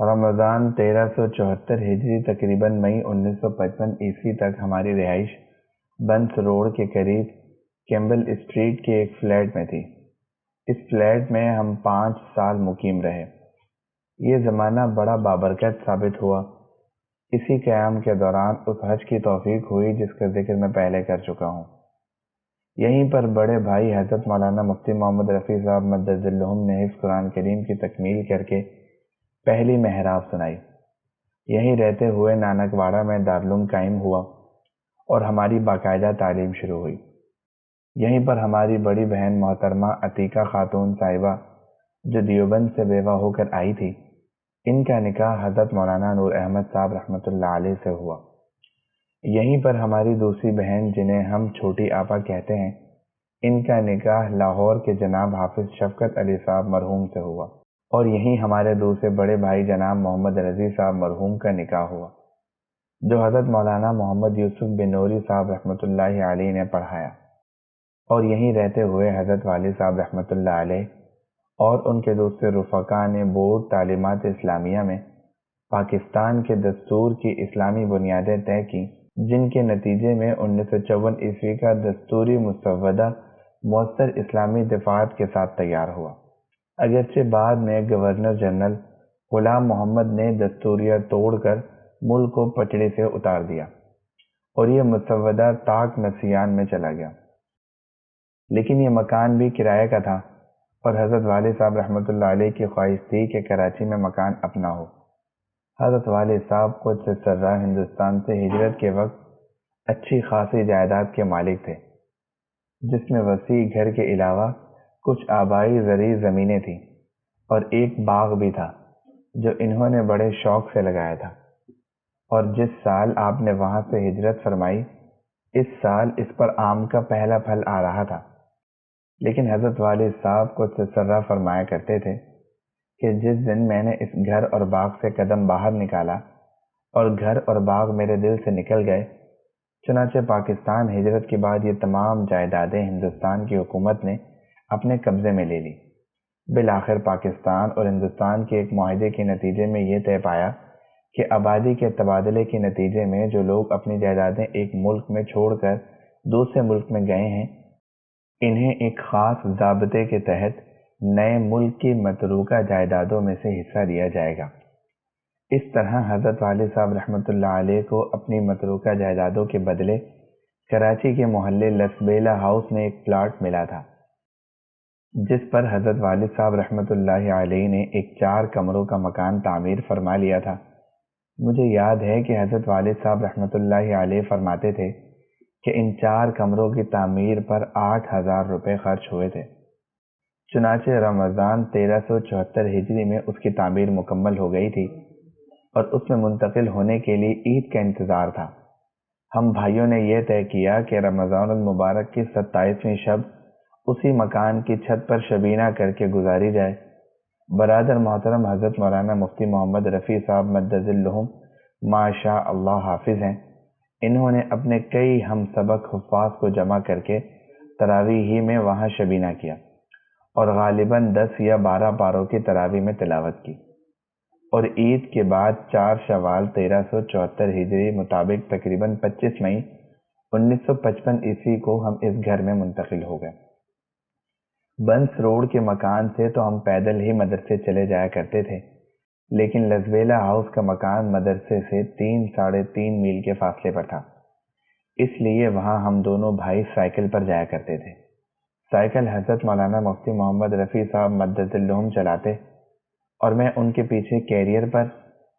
رمضان 1374 ہجری تقریباً مئی 1955 عیسوی تک ہماری رہائش بنس روڈ کے قریب کیمبل اسٹریٹ کے ایک فلیٹ میں تھی۔ اس فلیٹ میں ہم 5 سال مقیم رہے۔ یہ زمانہ بڑا بابرکت ثابت ہوا۔ اسی قیام کے دوران اس حج کی توفیق ہوئی جس کا ذکر میں پہلے کر چکا ہوں۔ یہیں پر بڑے بھائی حضرت مولانا مفتی محمد رفیع صاحب مدظلہم نے حفظ قرآن کریم کی تکمیل کر کے پہلی محراب سنائی۔ یہیں رہتے ہوئے نانک واڑہ میں دارالعلوم قائم ہوا اور ہماری باقاعدہ تعلیم شروع ہوئی۔ یہیں پر ہماری بڑی بہن محترمہ عتیقہ خاتون صاحبہ جو دیوبند سے بیوہ ہو کر آئی تھی، ان کا نکاح حضرت مولانا نور احمد صاحب رحمۃ اللہ علیہ سے ہوا۔ یہیں پر ہماری دوسری بہن جنہیں ہم چھوٹی آپا کہتے ہیں، ان کا نکاح لاہور کے جناب حافظ شفقت علی صاحب مرحوم سے ہوا، اور یہیں ہمارے دوسرے بڑے بھائی جناب محمد رضی صاحب مرحوم کا نکاح ہوا جو حضرت مولانا محمد یوسف بن نوری صاحب رحمۃ اللہ علیہ نے پڑھایا، اور یہیں رہتے ہوئے حضرت والد صاحب رحمۃ اللہ علیہ اور ان کے دوسرے رفقا نے بورڈ تعلیمات اسلامیہ میں پاکستان کے دستور کی اسلامی بنیادیں طے کی، جن کے نتیجے میں 1954 عیسوی کا دستوری مسودہ مؤثر اسلامی دفعات کے ساتھ تیار ہوا۔ اگرچہ بعد میں گورنر جنرل غلام محمد نے دستوریہ توڑ کر ملک کو پٹڑی سے اتار دیا اور یہ مسودہ طاق نسیان میں چلا گیا، لیکن یہ مکان بھی کرایہ کا تھا اور حضرت والد صاحب رحمۃ اللہ علیہ کی خواہش تھی کہ کراچی میں مکان اپنا ہو۔ حضرت والد صاحب خود سے سرہ ہندوستان سے ہجرت کے وقت اچھی خاصی جائیداد کے مالک تھے، جس میں وسیع گھر کے علاوہ کچھ آبائی زرعی زمینیں تھیں اور ایک باغ بھی تھا جو انہوں نے بڑے شوق سے لگایا تھا، اور جس سال آپ نے وہاں سے ہجرت فرمائی اس سال اس پر آم کا پہلا پھل آ رہا تھا۔ لیکن حضرت والد صاحب خود سے سرہ فرمایا کرتے تھے کہ جس دن میں نے اس گھر اور باغ سے قدم باہر نکالا اور گھر اور باغ میرے دل سے نکل گئے، چنانچہ پاکستان ہجرت کے بعد یہ تمام جائیدادیں ہندوستان کی حکومت نے اپنے قبضے میں لے لی۔ بالآخر پاکستان اور ہندوستان کے ایک معاہدے کے نتیجے میں یہ طے پایا کہ آبادی کے تبادلے کے نتیجے میں جو لوگ اپنی جائیدادیں ایک ملک میں چھوڑ کر دوسرے ملک میں گئے ہیں، انہیں ایک خاص ضابطے کے تحت نئے ملک کی متروکہ جائیدادوں میں سے حصہ دیا جائے گا۔ اس طرح حضرت والد صاحب رحمۃ اللہ علیہ کو اپنی متروکہ جائیدادوں کے بدلے کراچی کے محلے لسبیلا ہاؤس میں ایک پلاٹ ملا تھا، جس پر حضرت والد صاحب رحمۃ اللہ علیہ نے ایک 4 کمروں کا مکان تعمیر فرما لیا تھا۔ مجھے یاد ہے کہ حضرت والد صاحب رحمۃ اللہ علیہ فرماتے تھے کہ ان 4 کمروں کی تعمیر پر 8,000 روپے خرچ ہوئے تھے۔ چنانچہ رمضان 1374 ہجری میں اس کی تعمیر مکمل ہو گئی تھی اور اس میں منتقل ہونے کے لیے عید کا انتظار تھا۔ ہم بھائیوں نے یہ طے کیا کہ رمضان المبارک کی 27ویں شب اسی مکان کی چھت پر شبینہ کر کے گزاری جائے۔ برادر محترم حضرت مولانا مفتی محمد رفیع صاحب مدظلہم ماشاء اللہ حافظ ہیں، انہوں نے اپنے کئی ہم سبق حفاظ کو جمع کر کے تراویح ہی میں وہاں شبینہ کیا اور غالباً 10 یا 12 پاروں کی تراویح میں تلاوت کی، اور عید کے بعد 4 شوال 1374 ہجری مطابق تقریباً 25 مئی 1955 عیسوی کو ہم اس گھر میں منتقل ہو گئے۔ بنس روڈ کے مکان سے تو ہم پیدل ہی مدرسے چلے جایا کرتے تھے، لیکن لسبیلا ہاؤس کا مکان مدرسے سے 3-3.5 میل کے فاصلے پر تھا، اس لیے وہاں ہم دونوں بھائی سائیکل پر جایا کرتے تھے۔ سائیکل حضرت مولانا مفتی محمد رفیع صاحب مدظلہم چلاتے اور میں ان کے پیچھے کیریئر پر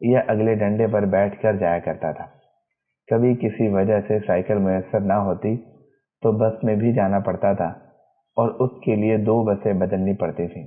یا اگلے ڈنڈے پر بیٹھ کر جایا کرتا تھا۔ کبھی کسی وجہ سے سائیکل میسر نہ ہوتی تو بس میں بھی جانا پڑتا تھا، اور اس کے لیے 2 بسیں بدلنی پڑتی تھیں۔